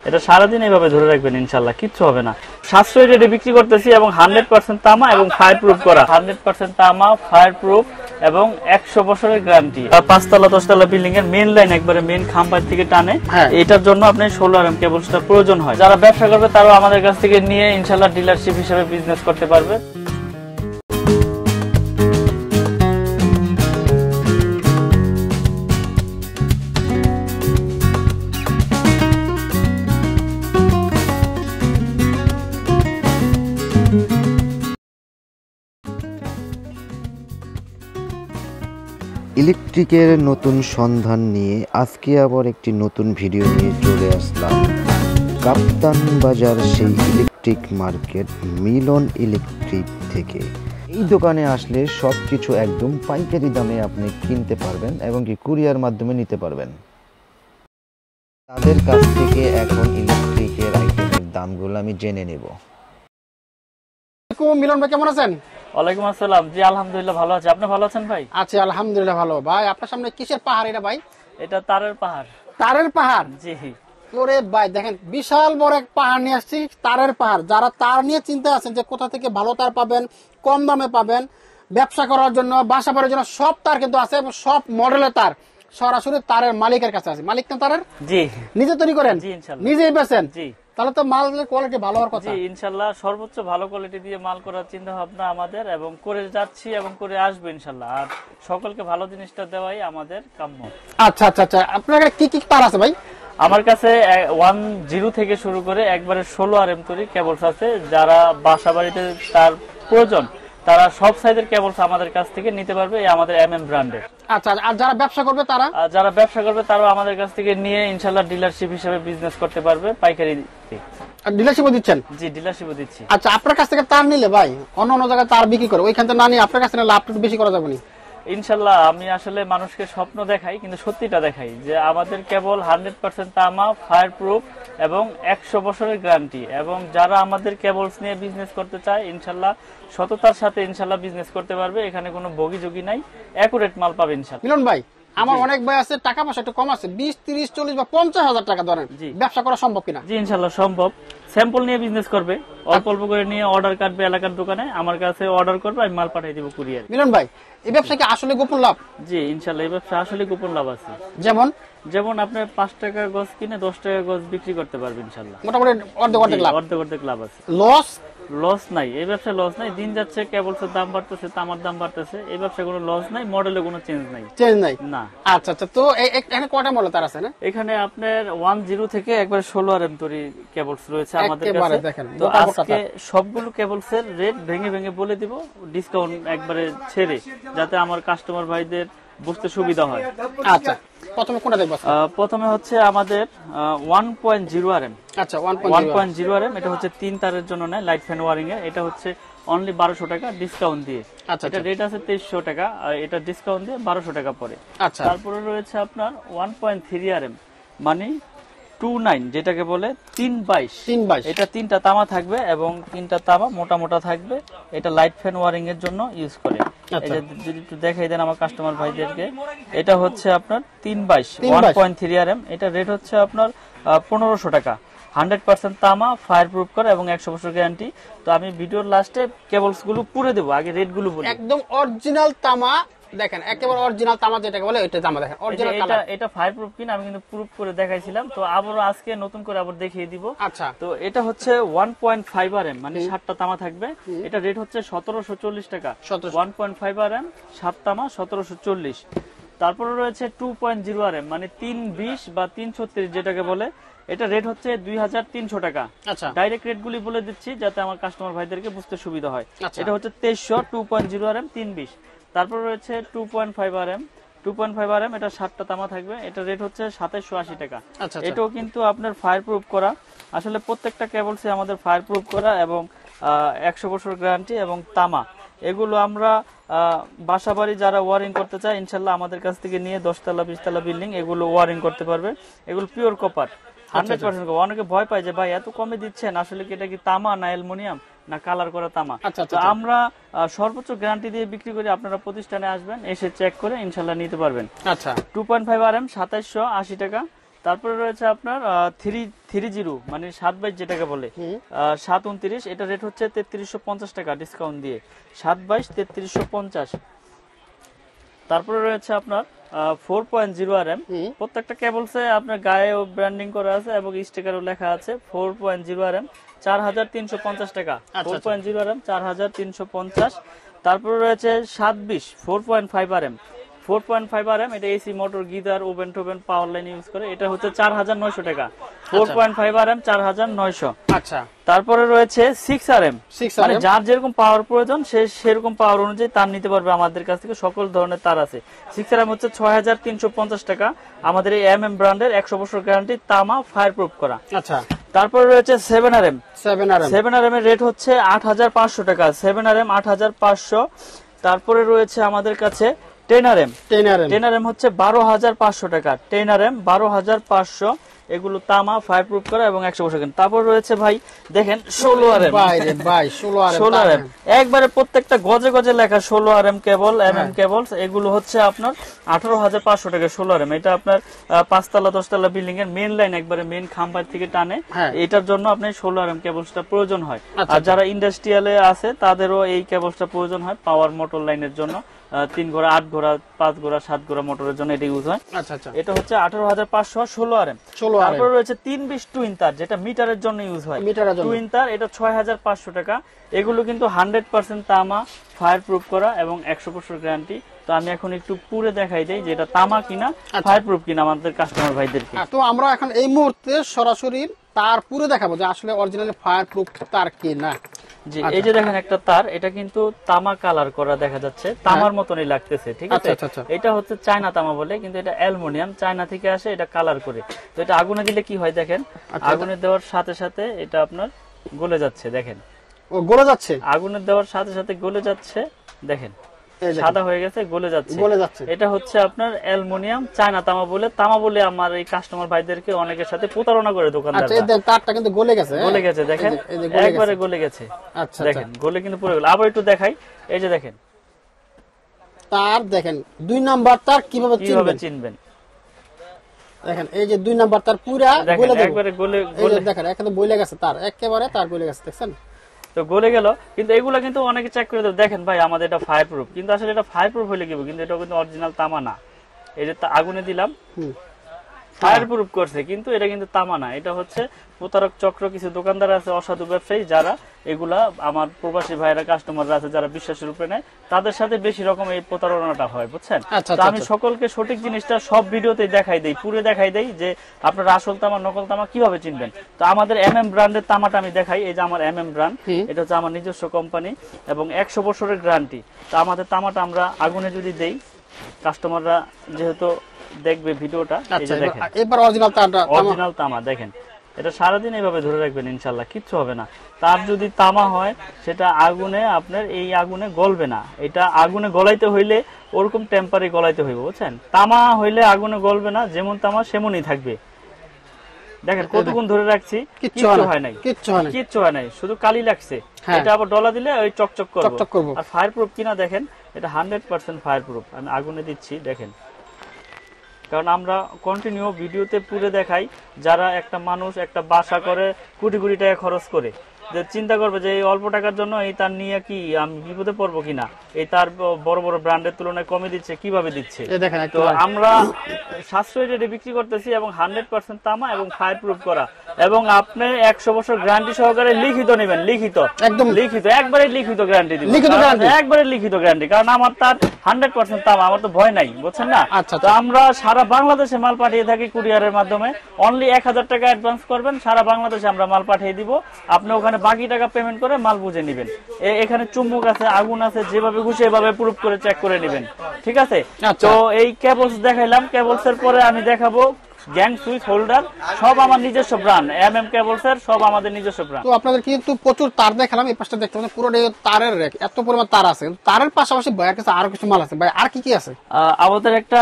এটা সারাদিন এইভাবে ধরে রাখবেন, ইনশাআল্লাহ কিচ্ছু হবে না। সাশ্রয়ী রেটে বিক্রি করতেছি এবং 100% তামা এবং ফায়ার প্রুফ করা। 100% তামা, ফায়ার প্রুফ এবং 100 বছরের গ্যারান্টি। 5 তলা 10 তলা বিল্ডিং এর মেইন লাইন একবারে মেইন খাম্বার থেকে টানে, এটার জন্য আপনার 16 RM কেবলসটা প্রয়োজন হয়। যারা ব্যবসা করবে তারাও আমাদের কাছ থেকে নিয়ে ইনশাআল্লাহ ডিলারশিপ হিসেবে বিজনেস করতে পারবে। ইলেকট্রিকের নতুন সন্ধান নিয়ে আজকে আবার একটি নতুন ভিডিও নিয়ে চলে আসলাম কাপ্তান বাজার সেই ইলেকট্রিক মার্কেট মিলন ইলেকট্রিক থেকে। এই দোকানে আসলে সব কিছু একদম পাইকারি দামে আপনি কিনতে পারবেন এবং কি কুরিয়ার মাধ্যমে নিতে পারবেন। তাদের কাছ থেকে এখন ইলেকট্রিকের আইটেমের দামগুলো আমি জেনে নেব। মিলন ভাই কেমন আছেন? ওয়ালাইকুম আসসালাম। জি আলহামদুলিল্লাহ ভালো আছি। আপনি ভালো আছেন ভাই? আছি আলহামদুলিল্লাহ ভালো। ভাই আপনার সামনে কিসের পাহাড় এটা ভাই? এটা তারের পাহাড়। তারের পাহাড়? জি। ওরে ভাই দেখেন বিশাল বড় এক পাহাড় নিয়ে আসছি, তারের পাহাড়। যারা তার নিয়ে চিন্তা আছেন যে কোথা থেকে ভালো তার পাবেন, কম দামে পাবেন, ব্যবসা করার জন্য, বাসা বাড়ির জন্য সব তার কিন্তু আছে এবং সব মডেলের তার সরাসরি তারের মালিকের কাছে আছে। মালিক না তারের? জি। নিজে তৈরি করেন? জি ইনশাআল্লাহ। নিজেই বেচেন? জি। তাহলে তো মালের কোয়ালিটি ভালো হওয়ার কথা। জি ইনশাআল্লাহ সর্বোচ্চ ভালো কোয়ালিটি দিয়ে মাল করার চিন্তা ভাবনা আমাদের, এবং করে যাচ্ছি এবং করে আসবো ইনশাআল্লাহ। আর সকলকে ভালো জিনিসটা দেওয়াই আমাদের কাম্য। আচ্ছা আচ্ছা আচ্ছা, আপনার কি কি তার আছে ভাই? আমার কাছে 10 থেকে শুরু করে একবারে 16 RM তৈরি কেবলস আছে। যারা বাসা বাড়িতে তার প্রয়োজন তারা সব সাইজের কেবলস আমাদের কাছ থেকে নিতে পারবে, এই আমাদের MM ব্র্যান্ডের। আচ্ছা, আর যারা ব্যবসা করবে তারা? যারা ব্যবসা করবে তারাও আমাদের কাছ থেকে নিয়ে ইনশাআল্লাহ ডিলারশিপ হিসেবে বিজনেস করতে পারবে পাইকারি। ডিলারশিপও দিচ্ছেন? জি ডিলারশিপও দিচ্ছি। আচ্ছা, আপনার কাছ থেকে তার নিলে ভাই অন্য জায়গায় তার বিক্রি করে ওইখান থেকে না নিয়ে আপনার কাছে নিলে লাভ একটু বেশি করা যাবে না? ইনশাআল্লাহ আমি আসলে মানুষকে স্বপ্ন দেখাই কিন্তু সত্যিটা দেখাই যে আমাদের কেবল 100% তামা, ফায়ার প্রুফ এবং 100 বছরের গ্যারান্টি। এবং যারা আমাদের কেবলস নিয়ে বিজনেস করতে চায় ইনশাআল্লাহ সততার সাথে ইনশাআল্লাহ বিজনেস করতে পারবে। এখানে কোনো বগিযোগী নাই, অ্যাকুরেট মাল পাবে ইনশাআল্লাহ। মিলন ভাই, আমার অনেক ভাই আছে টাকা পয়সা একটু কম আছে, 20, 30, 40 বা 50,000 টাকা ধরেন, ব্যবসা করা সম্ভব কিনা? জি ইনশাআল্লাহ সম্ভব। স্যাম্পল নিয়ে বিজনেস করবে, অল্প অল্প করে নিয়ে অর্ডার কাটবে এলাকার দোকানে, আমার কাছে অর্ডার করবে, আমি মাল পাঠিয়ে দিব কুরিয়ার। মিলন ভাই, এই ব্যবসা কি আসলে গোপন লাভ? জি ইনশাআল্লাহ এই ব্যবসা আসলে গোপন লাভ আছে। যেমন আপনি 5 টাকা গজ কিনে 10 টাকা গজ বিক্রি করতে পারবেন ইনশাআল্লাহ। মোটামুটি অর্ধেক লাভ আছে। লস নাই, এই ব্যবসায় লস নাই। দিন যাচ্ছে কেবলসের দাম বাড়তেছে, তামার দাম বাড়তেছে, এই ব্যবসায় কোনো লস নাই, মডেলে কোনো চেঞ্জ নাই না। আচ্ছা আচ্ছা, তো এখানে কয়টা মডেল তার আছে না? এখানে আপনার 10 থেকে একবারে 16 RM তৈরি কেবলস রয়েছে আমাদের কাছে। তো আজকে সবগুলো কেবলসের রেট ভেঙে ভেঙে বলে দিব, ডিসকাউন্ট একবারে ছেড়ে, যাতে আমার কাস্টমার ভাইদের বুঝতে সুবিধা হয়। আচ্ছা, প্রথমে কোনটা দেখব? প্রথমে হচ্ছে আমাদের 1.0 RM। আচ্ছা, 1.0 RM এটা হচ্ছে 3 তারের জন্য নেয়, লাইট ফ্যান ওয়ারিং এর। এটা হচ্ছে অনলি 1200 টাকা ডিসকাউন্ট দিয়ে। আচ্ছা, এটা রেট আছে 2300 টাকা, আর এটা ডিসকাউন্ট দিয়ে 1200 টাকা পড়ে। আচ্ছা, তারপরে রয়েছে আপনার 1.3 RM, মানে 29, যেটাকে বলে 322। এটা 3টা তামা থাকবে এবং 3টা তামা মোটা মোটা থাকবে। এটা লাইট ফ্যান ওয়ারিং এর জন্য ইউজ করে। এই যে যদি একটু দেখাই দেন আমার কাস্টমার ভাইদেরকে, এটা হচ্ছে আপনার 322 1.3 RM। এটা রেট হচ্ছে আপনার 1500 টাকা। 100% তামা, ফায়ার প্রুফ করা এবং 100 বছর গ্যারান্টি। তো আমি ভিডিওর লাস্টে কেবলস গুলো পুরো দেবো, আগে রেট গুলো বলি। একদম অরিজিনাল তামা দেখেন, একেবারে অরিজিনাল তামা যেটাকে বলে ওইটা তামা দেখেন, অরিজিনাল কালার। এটা ফায়ার প্রুফ কিনা আমি কিন্তু প্রুফ করে দেখাইছিলাম, তো আবারো আজকে নতুন করে আবার দেখিয়ে দিব। আচ্ছা, তো এটা হচ্ছে 1.5 RM, মানে 7টা তামা থাকবে। এটা রেট হচ্ছে 1740 টাকা। 1.5 RM 7 তামা 1740। তারপরে রয়েছে 2.0 RM, মানে 320 বা 336 যেটাকে বলে। এটা রেট হচ্ছে 2300 টাকা। আচ্ছা, ডাইরেক্ট রেট গুলি বলে দিচ্ছি যাতে আমার কাস্টমার ভাইদেরকে বুঝতে সুবিধা হয়। এটা হচ্ছে 2300 2.0 RM 320। তারপর রয়েছে 2.5 RM। 2.5 RM এটা 7টা তামা থাকবে। এটা রেট হচ্ছে 2780 টাকা। এটাও কিন্তু আপনার ফায়ার প্রুফ করা। আসলে প্রত্যেকটা কেবলসে আমাদের ফায়ার প্রুফ করা এবং 100 বছর গ্যারান্টি এবং তামা। এগুলো আমরা বাসাবাড়ি যারা ওয়ারিং করতে চায় ইনশাআল্লাহ আমাদের কাছ থেকে নিয়ে 10 তলা 20 তলা বিল্ডিং এগুলো ওয়ারিং করতে পারবে। এগুলো পিওর কপার 100%। অনেকে ভয় পায় যে ভাই এত কমে দিচ্ছেন, আসলে কি এটা কি তামা না অ্যালুমিনিয়াম না কালার করা তামা? তো আমরা সর্বোচ্চ গ্যারান্টি দিয়ে বিক্রি করি। আপনারা প্রতিষ্ঠানে আসবেন, এসে চেক করে ইনশাআল্লাহ নিতে পারবেন। আচ্ছা, 2.5 RM 2780 টাকা। তারপরে রয়েছে আপনার 330 মানে 7/22 যেটাকে বলে 729, এটা রেট হচ্ছে 3350 টাকা ডিসকাউন্ট দিয়ে 7/22 3350। তারপরে রয়েছে আপনার 4.0 RM, প্রত্যেকটা কেবলসে আপনার গায়ে ব্র্যান্ডিং করা আছে এবং স্টিকারও লেখা আছে 4.0 RM 4350 টাকা। 4.0 RM 4350। তারপরে রয়েছে 720 4.5 RM 4.5 RM, এটা এসি মোটর গিজার ওভেন টোভেন পাওয়ার লাইন ইউজ করে, এটা হচ্ছে 4900 টাকা। 4.5 RM 4900। আচ্ছা, তারপরে রয়েছে 6 RM, মানে যার যেরকম পাওয়ার প্রয়োজন সে সেরকম পাওয়ার অনুযায়ী তার নিতে পারবে আমাদের কাছ থেকে, সকল ধরনের তার আছে। 6 RM হচ্ছে 6350 টাকা। আমাদের এই MM ব্র্যান্ডের 100 বছর গ্যারান্টি, তামা ফায়ার প্রুফ করা। আচ্ছা, তারপরে রয়েছে 7 RM। 7 RM এর রেট হচ্ছে 8500 টাকা। 7 RM 8500। তারপরে রয়েছে আমাদের কাছে 10 RM। 10 RM হচ্ছে 12500 টাকা। 10 RM 12500। এগুলো তামা ফায়ার প্রুফ করা এবং 100 বছর। তারপর রয়েছে ভাই দেখেন 16 RM। ভাই 16 RM একবারে প্রত্যেকটা গজে গজে লেখা 16 RM কেবল, MM কেবলস। এগুলো হচ্ছে আপনার 18500 টাকা 16 RM। এটা আপনার 5 তলা 10 তলা বিল্ডিং এর মেইন লাইন, একবারে মেইন খাম্বার থেকে টানে, এটার জন্য আপনার 16 RM কেবলসটা প্রয়োজন হয়। আর যারা ইন্ডাস্ট্রিয়ালে আছে তাদেরও এই কেবলসটা প্রয়োজন হয় পাওয়ার মোটর লাইনের জন্য। 3 ঘোড়া 8 ঘোড়া 5 ঘোড়া 7 ঘোড়া মোটরের জন্য এটা ইউজ হয়। এটা হচ্ছে 18500 16 RM। তারপরে রয়েছে 320 টুইন তার, যেটা মিটারের জন্য ইউজ হয়। টুইন তার এটা 6500 টাকা। এগুলো কিন্তু 100% তামা ফায়ার প্রুফ করা এবং 100 বছর গ্যারান্টি। তো আমি এখন একটু পুরো দেখাই দেই যে এটা তামা কিনা ফায়ার প্রুফ কিনা আমাদের কাস্টমার ভাইদেরকে। তো আমরা এখন এই মুহূর্তে সরাসরি তার পুরো দেখাবো যে আসলে অরিজিনালি ফায়ার প্রুফ তার কিনা। জি, এই যে দেখেন একটা তার, এটা কিন্তু তামা কালার করা দেখা যাচ্ছে, তামার মতনই লাগতেছে, ঠিক আছে। এটা হচ্ছে চায়না তামা বলে, কিন্তু এটা অ্যালুমিনিয়াম, চায়না থেকে আসে, এটা কালার করে। তো এটা আগুনে দিলে কি হয় দেখেন, আগুনে দেওয়ার সাথে সাথে এটা আপনার গলে যাচ্ছে, দেখেন গলে যাচ্ছে, আগুনে দেওয়ার সাথে সাথে গলে যাচ্ছে, দেখেন সাদা হয়ে গেছে, গলে যাচ্ছে। এটা হচ্ছে আপনার অ্যালুমিনিয়াম চায়না তামা বলে আমার এই কাস্টমার ভাইদেরকে অনেকের সাথে প্রতারণা করে দোকানদার। তারটা কিন্তু গলে গেছে, দেখেন একবারে গলে গেছে। আচ্ছা, দেখেন গলে কিন্তু পুরো গেল। আবার একটু দেখাই, এই যে দেখেন তার, দেখেন 2 নাম্বার তার কিভাবে চিনবেন। দেখেন এই যে 2 নাম্বার তার পুরা গলে একবারে গলে দেখেন এখানে বইলে গেছে, তার একেবারে তার গলে গেছে, দেখছেন তো গলে গেল। কিন্তু এগুলা কিন্তু অনেকে চেক করে দেবে, দেখেন ভাই আমাদের এটা ফায়ার প্রুফ, কিন্তু আসলে এটা ফায়ার প্রুফ হলে কি, কিন্তু এটা কিন্তু অরিজিনাল তামা না। এই যে আগুনে দিলাম ফায়ার প্রুফ করছে, কিন্তু এটা কিন্তু তামা না। এটা হচ্ছে প্রতারক চক্র, কিছু দোকানদার আছে, অসাধু ব্যবসায়ী, যারা এগুলা আমার প্রবাসী ভাইরা কাস্টমাররা আছে যারা বিশ্বাসের উপরে নেয়, তাদের সাথে বেশি রকম এই প্রতারণাটা হয়, বুঝছেন। তো আমি সকলকে সঠিক জিনিসটা সব ভিডিওতে দেখাই দেই, পুরো দেখাই দেই যে আপনারা আসল তামা নকল তামা কিভাবে চিনবেন। তো আমাদের MM ব্র্যান্ডের তামাটা আমি দেখাই। এই যে আমার MM ব্র্যান্ড, এটা হচ্ছে আমার নিজস্ব কোম্পানি এবং 100 বছরের গ্যারান্টি। তো আমাদের তামাটা আমরা আগুনে যদি দেই, কাস্টমাররা যেহেতু দেখবে ভিডিওটা, এই যে দেখেন এবার অরিজিনাল তামা দেখেন, এটা সারাদিন এইভাবে ধরে রাখবেন, ইনশাল্লাহ কিচ্ছু হবে না। তার যদি তামা হয় সেটা আগুনে আপনার এই আগুনে গলবে না। এটা আগুনে গলাইতে হইলে ওরকম টেম্পারে গলাইতে হইবে, বুঝছেন। তামা হইলে আগুনে গলবে না, যেমন তামা সেমনই থাকবে। দেখেন কতক্ষণ ধরে রাখছি, কিচ্ছু হয় নাই, শুধু কালি লাগছে। এটা আবার ডলা দিলে ওই চকচক করবে। আর ফায়ার প্রুফ কিনা দেখেন, এটা 100% ফায়ার প্রুফ। আমি আগুনে দিচ্ছি, দেখেন, কারণ আমরা কন্টিনিউ ভিডিওতে পুরো দেখাই। যারা একটা মানুষ একটা বাসা করে কোটি কোটি টাকা খরচ করে, যে চিন্তা করবে যে এই অল্প টাকার জন্য এই তার নিয়ে কি আমি বিপদে পড়বো কিনা, এই তার বড় বড় ব্র্যান্ডের তুলনায় কমে দিচ্ছে, কিভাবে দিচ্ছে। তো আমরা সাশ্রয়ী রেটে বিক্রি করতেছি এবং 100% তামা এবং ফায়ার প্রুফ করা, এবং আপনি 100 বছর গ্যারান্টি সহকারে লিখিত নেবেন, একদম লিখিত, একবারে লিখিত গ্যারান্টি দিব, একবারে লিখিত গ্যারান্টি। কারণ আমার তার 100% তামা, আমার তো ভয় নাই, বুঝছেন না। তো আমরা সারা বাংলাদেশে মাল পাঠিয়ে থাকি কুরিয়ারের মাধ্যমে। অনলি 1000 টাকা অ্যাডভান্স করবেন, সারা বাংলাদেশে আমরা মাল পাঠিয়ে দিব। আপনি ওখানে বাকি টাকা পেমেন্ট করে মাল বুঝে নেবেন। এখানে চুম্বক আছে, আগুন আছে, যেভাবে খুশি এভাবে প্রুফ করে চেক করে নেবেন, ঠিক আছে। তো এই কেবলস দেখাইলাম, কেবলস এর পরে আমি দেখাবো গ্যাং সুইচ হোল্ডার, সব আমার নিজস্ব ব্র্যান্ড। MM কেবলস এর সব আমাদের নিজস্ব ব্র্যান্ড। তো আপনাদের কিন্তু প্রচুর তার দেখালাম, এই পাশটা দেখতে পাচ্ছেন পুরো তারের রেক, এত পরিমাণ তার আছে। তারের পাশাপাশি ভাইয়ের কাছে আরো কিছু মাল আছে। ভাই আর কি আছে? আমাদের একটা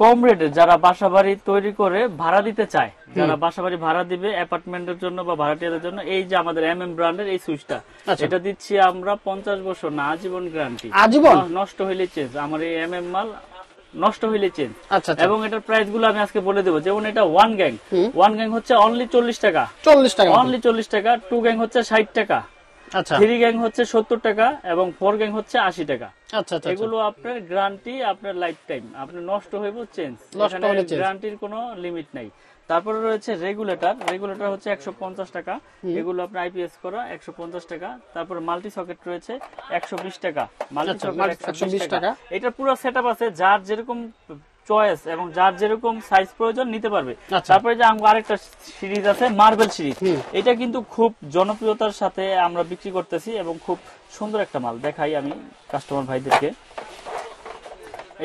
কম রেটে যারা বাসাবাড়ি তৈরি করে ভাড়া দিতে চায়, যারা বাসাবাড়ি ভাড়া দিবে অ্যাপার্টমেন্টের জন্য বা ভাড়াটিয়াদের জন্য, এই যে আমাদের MM ব্র্যান্ডের এই সুইচটা, এটা দিচ্ছি আমরা 50 বছর না, আজীবন গ্যারান্টি। আজীবন, নষ্ট হইলে চেঞ্জ। আমার এই MM মাল নষ্ট হইলে চেঞ্জ। আচ্ছা এবং এটার প্রাইস গুলো আমি আজকে বলে দেবো। যেমন এটা 1 গ্যাং হচ্ছে অনলি 40 টাকা, 40 টাকা অনলি 40 টাকা। 2 গ্যাং হচ্ছে 60 টাকা, আচ্ছা 3 গ্যাং হচ্ছে 70 টাকা এবং 4 গ্যাং হচ্ছে 80 টাকা। আচ্ছা আচ্ছা এগুলো আপনার গ্যারান্টি, আপনার লাইফ টাইম, আপনার নষ্ট হইব চেঞ্জ, নষ্ট হলে change। গ্যারান্টির কোনো লিমিট নাই। তারপরে রয়েছে রেগুলেটর হচ্ছে 150 টাকা, এগুলো আপনার আইপিএস করা 150 টাকা। তারপরে মাল্টি সকেট রয়েছে 120 টাকা, মাল্টি সকেট 120 টাকা। এটা পুরো সেটআপ আছে, যার যেরকম চয়েস এবং যার যেরকম সাইজ প্রয়োজন নিতে পারবে। তারপরে যে আরেকটা সিরিজ আছে মার্বেল সিরিজ, এটা কিন্তু খুব জনপ্রিয়তার সাথে আমরা বিক্রি করতেছি এবং খুব সুন্দর একটা মাল। দেখাই আমি কাস্টমার ভাইদেরকে।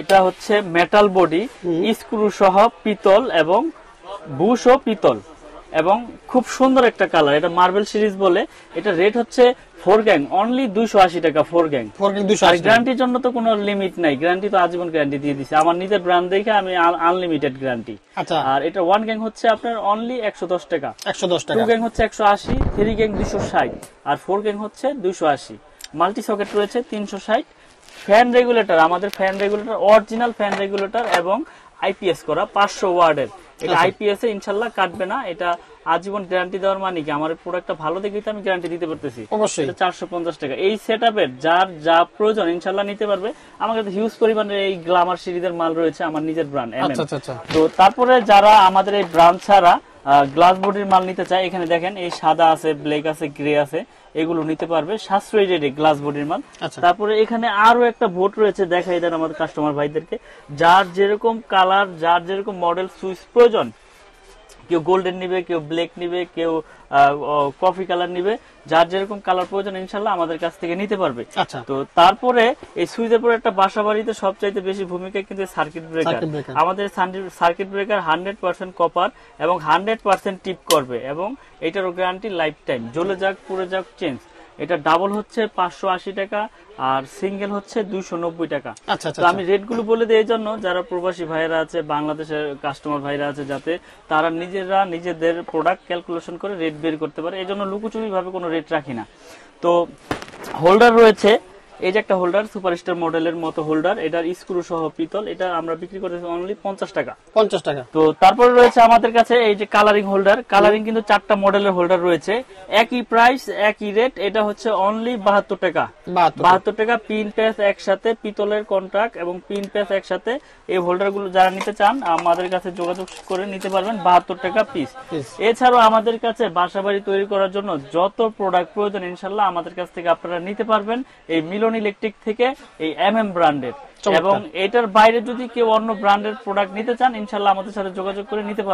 এটা হচ্ছে মেটাল বডি, স্ক্রু সহ পিতল এবং বুশ ও পিতল এবং খুব সুন্দর একটা কালার। এটা মার্বেল সিরিজ বলে। এটা রেট হচ্ছে 4 গ্যাং অনলি 280 টাকা। 4 গ্যাং 280। গ্যারান্টির জন্য তো কোনো লিমিট নাই, গ্যারান্টি তো আজীবন গ্যারান্টি দিয়ে দিছি। আমার নিজের ব্র্যান্ড দেখে আমি আনলিমিটেড গ্যারান্টি। আচ্ছা আর এটা 1 গ্যাং হচ্ছে আপনার অনলি 110 টাকা, 110 টাকা। 2 গ্যাং হচ্ছে 180, 3 গ্যাং 260 আর 4 গ্যাং হচ্ছে 280। মাল্টি সকেট রয়েছে 360। ফ্যান রেগুলেটর, আমাদের fan regulator original fan regulator এবং আইপিএস করা 500 ওয়াটের। এটা আইপিএস এ ইনশাআল্লাহ কাটবে না। এটা আজীবন গ্যারান্টি দেওয়ার মানে কি, আমার প্রোডাক্টটা ভালো দেখে আমি গ্যারান্টি দিতে পারতেছি। অবশ্যই। এটা 450 টাকা। এই সেটআপের যার যা প্রয়োজন ইনশাআল্লাহ নিতে পারবে। আমার কাছে হিউজ পরিমাণে এই গ্ল্যামার সিরিজের মাল রয়েছে, আমার নিজের ব্র্যান্ড। আচ্ছা আচ্ছা। তো তারপরে যারা আমাদের এই ব্র্যান্ড ছাড়া গ্লাস বডির মাল নিতে চায়, এখানে দেখেন এই সাদা আছে, ব্ল্যাক আছে, গ্রে আছে, এগুলো নিতে পারবে সাশ্রয়ী রেটে গ্লাস বডির মাল। তারপরে এখানে আরো একটা বোর্ড রয়েছে, দেখাই দেন আমাদের কাস্টমার ভাইদেরকে। যার যেরকম কালার, যার যেরকম মডেল সুইচ প্রয়োজন, কেউ গোল্ডেন নিবে, কেউ ব্ল্যাক নিবে, কেউ কফি কালার নিবে, যার যেরকম কালার প্রয়োজন ইনশাল্লাহ আমাদের কাছ থেকে নিতে পারবে। আচ্ছা। তো তারপরে এই সুইচের পরে একটা বাসা বাড়িতে সবচাইতে বেশি ভূমিকা কিন্তু সার্কিট ব্রেকার। আমাদের সার্কিট ব্রেকার 100% কপার এবং 100% টিপ করবে এবং এটারও গ্যারান্টি লাইফ টাইম, জ্বলে যাক পুড়ে যাক চেঞ্জ। এটা ডাবল হচ্ছে 580 টাকা আর সিঙ্গেল হচ্ছে 290 টাকা। তো আমি রেট গুলো বলে দিই এই জন্য, যারা প্রবাসী ভাইরা আছে, বাংলাদেশের কাস্টমার ভাইরা আছে, যাতে তারা নিজেরা নিজেদের প্রোডাক্ট ক্যালকুলেশন করে রেট বের করতে পারে। এই জন্য লুকোচুরি ভাবে কোনো রেট রাখি না। তো হোল্ডার রয়েছে, এই যে একটা হোল্ডার সুপারস্টার মডেলের মতো হোল্ডার, এটার স্ক্রু সহ পিতল, এটা আমরা বিক্রি করতেছি অনলি 50 টাকা। 50 টাকা। তো তারপরে রয়েছে আমাদের কাছে এই যে কালারিং হোল্ডার। কালারিং কিন্তু 4টা মডেলের হোল্ডার রয়েছে, একই প্রাইস একই রেট। এটা হচ্ছে অনলি 72 টাকা। 72 টাকা। পিন প্যাচ একসাথে, পিতলের কন্ট্রাক্ট এবং পিন প্যাচ একসাথে। এই হোল্ডার গুলো যারা নিতে চান আমাদের কাছে যোগাযোগ করে নিতে পারবেন, 72 টাকা পিস। এছাড়াও আমাদের কাছে বাসাবাড়ি তৈরি করার জন্য যত প্রোডাক্ট প্রয়োজন ইনশাল্লাহ আমাদের কাছ থেকে আপনারা নিতে পারবেন এই মিলন ইলেকট্রিক থেকে, এই MM ব্র্যান্ডের। এবং এটার বাইরে যদি কেউ অন্য ব্র্যান্ডের প্রোডাক্ট নিতে চান ইনশাল্লাহ আমাদের সাথে যোগাযোগ করে নিতে পারবেন।